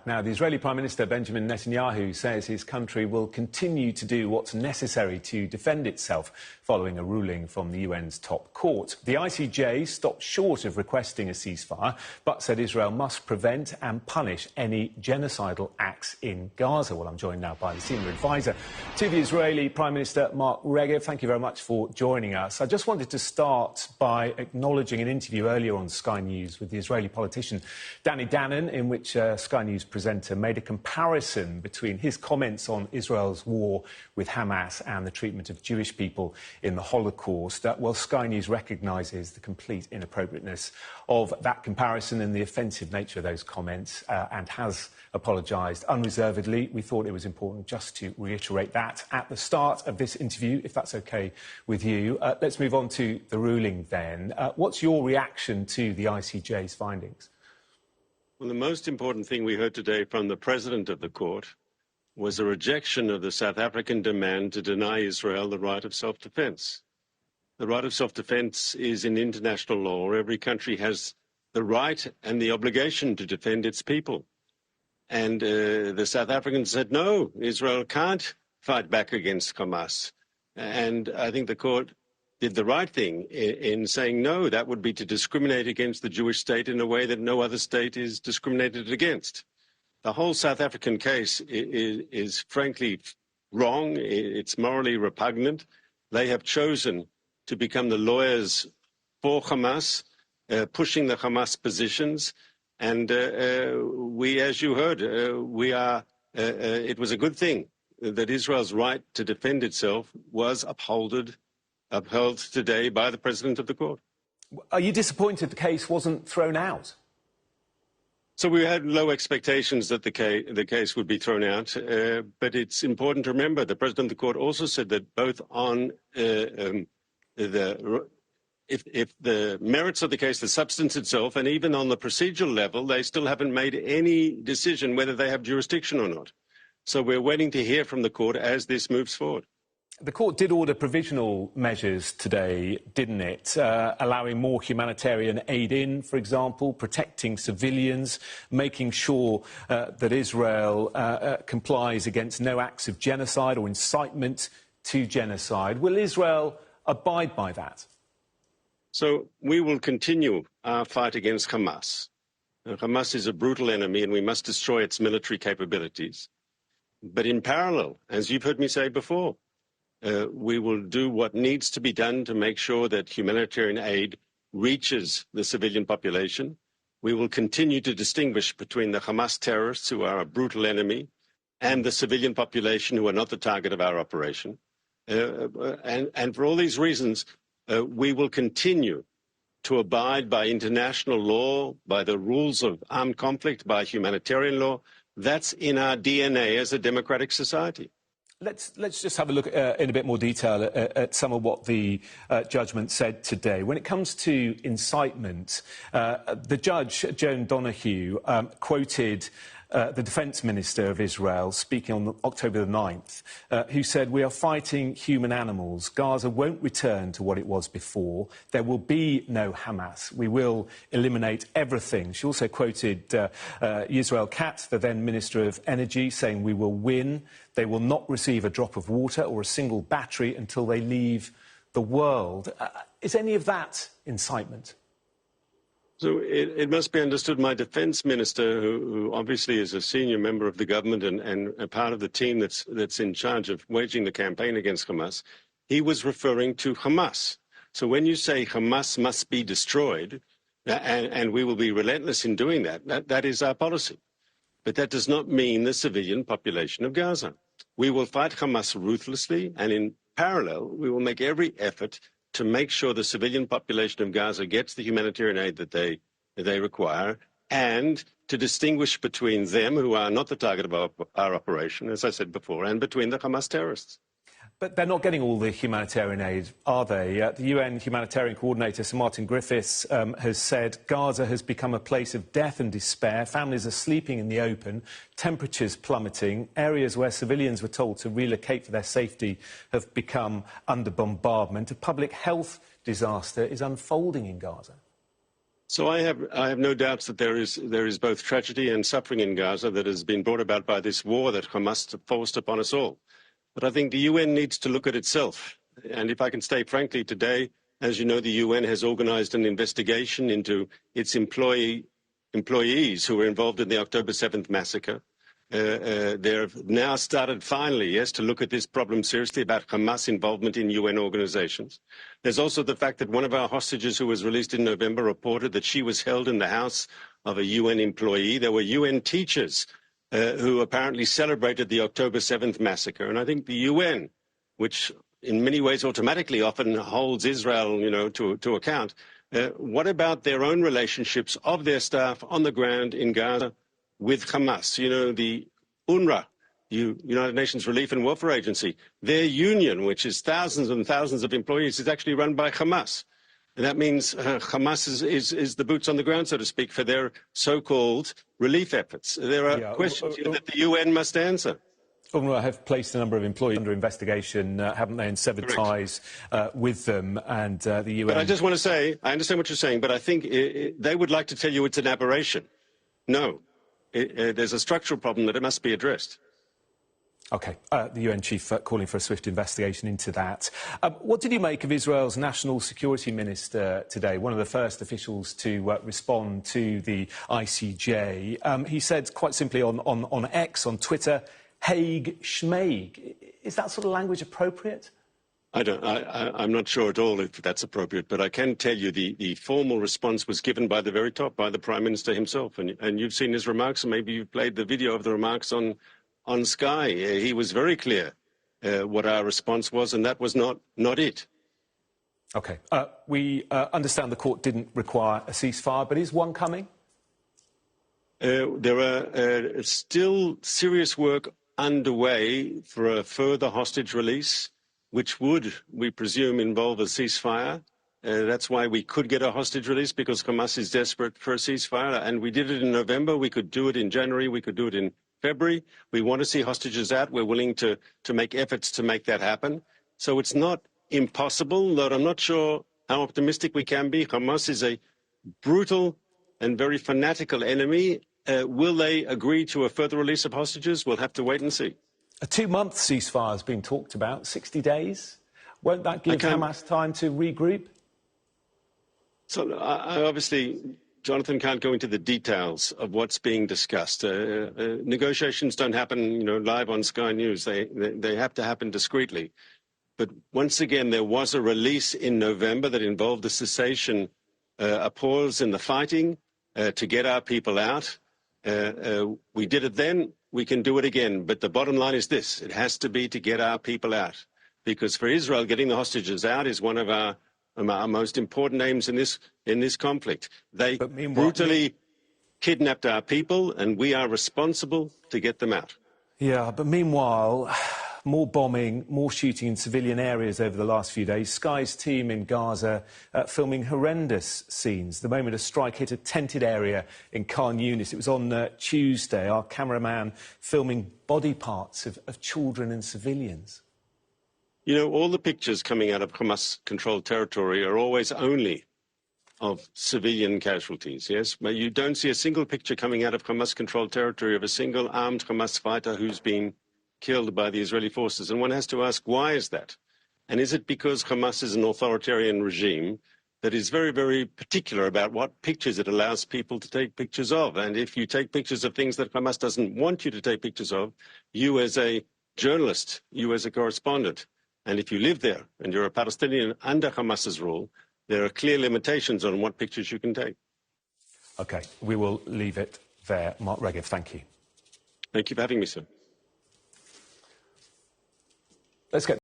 back. Now, the Israeli Prime Minister Benjamin Netanyahu says his country will continue to do what's necessary to defend itself following a ruling from the UN's top court. The ICJ stopped short of requesting a ceasefire, but said Israel must prevent and punish any genocidal acts in Gaza. Well, I'm joined now by the senior advisor to the Israeli Prime Minister, Mark Regev. Thank you very much for joining us. I just wanted to start by acknowledging an interview earlier on Sky News with the Israeli politician Danny Danon, in which Sky News presenter made a comparison between his comments on Israel's war with Hamas and the treatment of Jewish people in the Holocaust. Well, Sky News recognises the complete inappropriateness of that comparison and the offensive nature of those comments and has apologised unreservedly. We thought it was important just to reiterate that at the start of this interview, if that's OK with you. Let's move on to the ruling then. What's your reaction to the ICJ's findings? Well, the most important thing we heard today from the President of the Court was a rejection of the South African demand to deny Israel the right of self-defence. The right of self-defence is in international law. Every country has the right and the obligation to defend its people. And the South Africans said, no, Israel can't fight back against Hamas. And I think the court did the right thing in saying, no, that would be to discriminate against the Jewish state in a way that no other state is discriminated against. The whole South African case is frankly wrong. It's morally repugnant. They have chosen to become the lawyers for Hamas, pushing the Hamas positions. And we, as you heard, it was a good thing that Israel's right to defend itself was upheld today by the President of the Court. Are you disappointed the case wasn't thrown out? So we had low expectations that the case would be thrown out, but it's important to remember the President of the Court also said that both on if the merits of the case, the substance itself, and even on the procedural level, they still haven't made any decision whether they have jurisdiction or not. So we're waiting to hear from the court as this moves forward. The court did order provisional measures today, didn't it? Allowing more humanitarian aid in, for example, protecting civilians, making sure that Israel complies against no acts of genocide or incitement to genocide. Will Israel abide by that? So we will continue our fight against Hamas. Hamas is a brutal enemy and we must destroy its military capabilities. But in parallel, as you've heard me say before, we will do what needs to be done to make sure that humanitarian aid reaches the civilian population. We will continue to distinguish between the Hamas terrorists, who are a brutal enemy, and the civilian population, who are not the target of our operation. And for all these reasons, we will continue to abide by international law, by the rules of armed conflict, by humanitarian law. That's in our DNA as a democratic society. Let's just have a look in a bit more detail at some of what the judgment said today. When it comes to incitement, the judge, Joan Donoghue, quoted the Defence Minister of Israel speaking on October the 9th, who said, "We are fighting human animals. Gaza won't return to what it was before. There will be no Hamas. We will eliminate everything." She also quoted Yisrael Katz, the then Minister of Energy, saying, "We will win. They will not receive a drop of water or a single battery until they leave the world." Is any of that incitement? So it must be understood, my defence minister, who obviously is a senior member of the government and a part of the team that's in charge of waging the campaign against Hamas, he was referring to Hamas. So when you say Hamas must be destroyed, and we will be relentless in doing that, that is our policy. But that does not mean the civilian population of Gaza. We will fight Hamas ruthlessly, and in parallel, we will make every effort to make sure the civilian population of Gaza gets the humanitarian aid that they require, and to distinguish between them, who are not the target of our operation, as I said before, and between the Hamas terrorists. But they're not getting all the humanitarian aid, are they? The UN humanitarian coordinator, Sir Martin Griffiths, has said Gaza has become a place of death and despair. Families are sleeping in the open, temperatures plummeting. Areas where civilians were told to relocate for their safety have become under bombardment. A public health disaster is unfolding in Gaza. So I have no doubts that there is both tragedy and suffering in Gaza that has been brought about by this war that Hamas forced upon us all. But I think the UN needs to look at itself. And if I can say frankly, today, as you know, the UN has organized an investigation into its employees who were involved in the October 7th massacre. They've now started finally, yes, to look at this problem seriously about Hamas involvement in UN organizations. There's also the fact that one of our hostages who was released in November reported that she was held in the house of a UN employee. There were UN teachers who apparently celebrated the October 7th massacre. And I think the UN, which in many ways automatically often holds Israel, to account, what about their own relationships of their staff on the ground in Gaza with Hamas? The UNRWA, United Nations Relief and Welfare Agency, their union, which is thousands and thousands of employees, is actually run by Hamas. And that means Hamas is the boots on the ground, so to speak, for their so-called relief efforts. There are questions that the UN must answer. UNRWA have placed a number of employees under investigation, haven't they, and severed ties with them and the UN. But I just want to say, I understand what you're saying, but I think they would like to tell you it's an aberration. No, there's a structural problem that it must be addressed. OK. The UN chief calling for a swift investigation into that. What did you make of Israel's National Security Minister today, one of the first officials to respond to the ICJ? He said quite simply on X, on Twitter, Haig Schmeig. Is that sort of language appropriate? I'm not sure at all if that's appropriate, but I can tell you the formal response was given by the very top, by the Prime Minister himself. And you've seen his remarks, and maybe you've played the video of the remarks on Sky. He was very clear what our response was, and that was not it. OK. We understand the court didn't require a ceasefire, but is one coming? There are still serious work underway for a further hostage release, which would, we presume, involve a ceasefire. That's why we could get a hostage release, because Hamas is desperate for a ceasefire. And we did it in November. We could do it in January. We could do it in February. We want to see hostages out. We're willing to make efforts to make that happen. So it's not impossible, though I'm not sure how optimistic we can be. Hamas is a brutal and very fanatical enemy. Will they agree to a further release of hostages? We'll have to wait and see. A 2-month ceasefire has been talked about, 60 days. Won't that give Hamas time to regroup? So obviously, Jonathan can't go into the details of what's being discussed. Negotiations don't happen, live on Sky News. They have to happen discreetly. But once again, there was a release in November that involved a cessation, a pause in the fighting to get our people out. We did it then. We can do it again. But the bottom line is this. It has to be to get our people out. Because for Israel, getting the hostages out is one of our most important aims in this conflict. They brutally kidnapped our people, and we are responsible to get them out. Yeah, but meanwhile, more bombing, more shooting in civilian areas over the last few days. Sky's team in Gaza filming horrendous scenes. The moment a strike hit a tented area in Khan Yunis. It was on Tuesday. Our cameraman filming body parts of children and civilians. All the pictures coming out of Hamas-controlled territory are always only of civilian casualties, yes? But you don't see a single picture coming out of Hamas-controlled territory of a single armed Hamas fighter who's been killed by the Israeli forces. And one has to ask, why is that? And is it because Hamas is an authoritarian regime that is very, very particular about what pictures it allows people to take pictures of? And if you take pictures of things that Hamas doesn't want you to take pictures of, you as a journalist, you as a correspondent, and if you live there and you're a Palestinian under Hamas's rule, there are clear limitations on what pictures you can take. OK, we will leave it there. Mark Regev, thank you. Thank you for having me, sir. Let's get